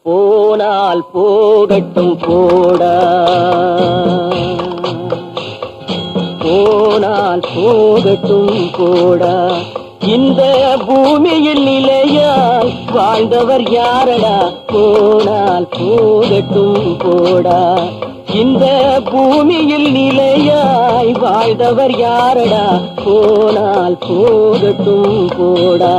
போனால் போகட்டும் போடா, போனால் போகட்டும் போடா. இந்த பூமியில் நிலையாய் வாழ்ந்தவர் யாரடா, போனால் போகட்டும் போடா. இந்த பூமியில் நிலையாய் வாழ்ந்தவர் யாரடா, போனால் போகட்டும் போடா.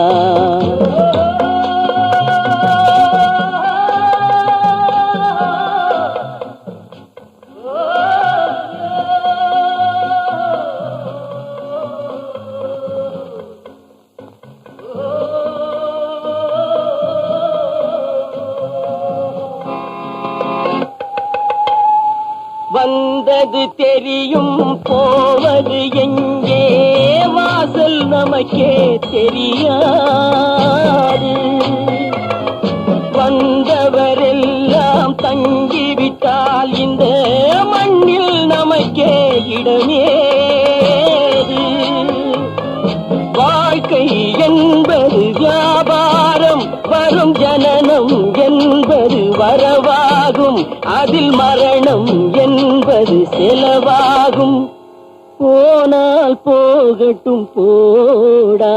வந்தது தெரியும் போவது எங்கே, வாசல் நமக்கே தெரியாது. வந்தவரெல்லாம் தங்கிவிட்டால் இந்த மண்ணில் நமக்கே இடமேது. வாழ்க்கை என்பது வியாபாரம், வரும் ஜனனம் என்பது வரவாகும், அதில் மரணம் என்பது செலவாகும். போனால் போகட்டும் போடா,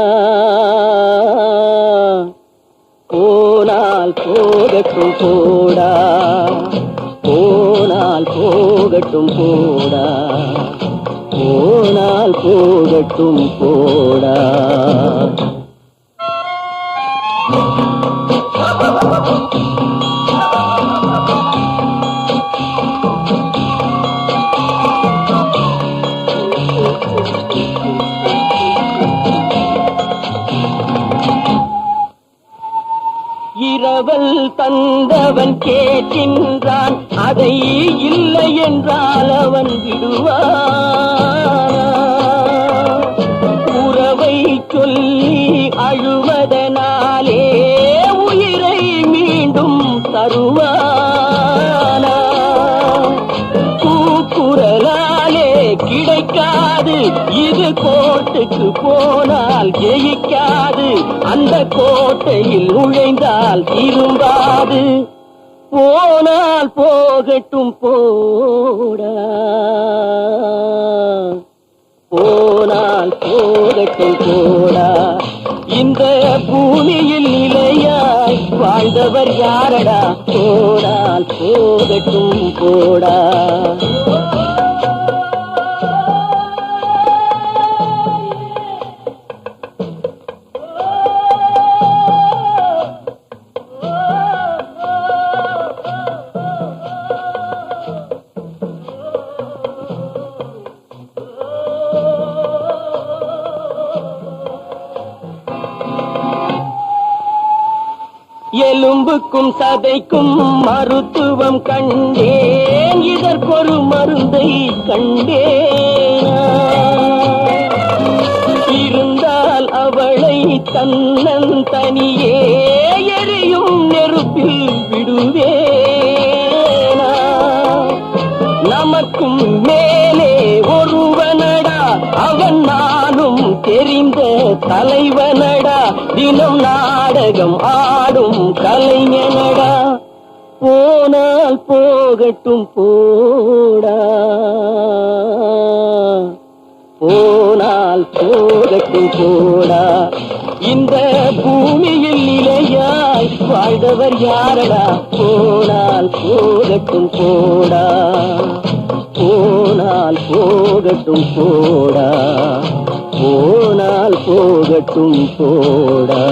போனால் போகட்டும் போடா, போனால் போகட்டும் போடா, போனால் போகட்டும் போடா. இரவல் தந்தவன் கேட்கின்றான், அதை இல்லை என்றால் அவன் விடுவான். உறவை சொல்லி அழுவதனாலே உயிரை மீண்டும் தருவானா. கூக்குரலாலே கிடைக்காது, இது கோர்ட்டுக்கு போனால் ஜெயிக்காது, அந்த கோட்டையில் நுழைந்தால் திரும்பாது. போனால் போகட்டும் போடா, போனால் போகட்டும் போடா. இந்த பூமியில் நிலையாய் வாழ்ந்தவர் யாரடா, போனால் போகட்டும் போடா. எலும்புக்கும் சதைக்கும் மருத்துவம் கண்டேன், இதற்கொரு மருந்தை கண்டேன். இருந்தால் அவளை தன்னந்தனியே எரியும் நெருப்பில் விடுவேனா. நமக்கும் மேலே ஒருவனடா, அவன் நானும் தெரிந்த தலைவனடா, தினம் நாடகம் ஆடும் கலைஞனடா. போனால் போகட்டும் போடா, போனால் போகட்டும் போடா. இந்த பூமியில் நிலையாய் வாழ்ந்தவர் யாரடா, போனால் போகட்டும் போடா, போனால் போகட்டும் போடா, போனால் போகட்டும் போடா.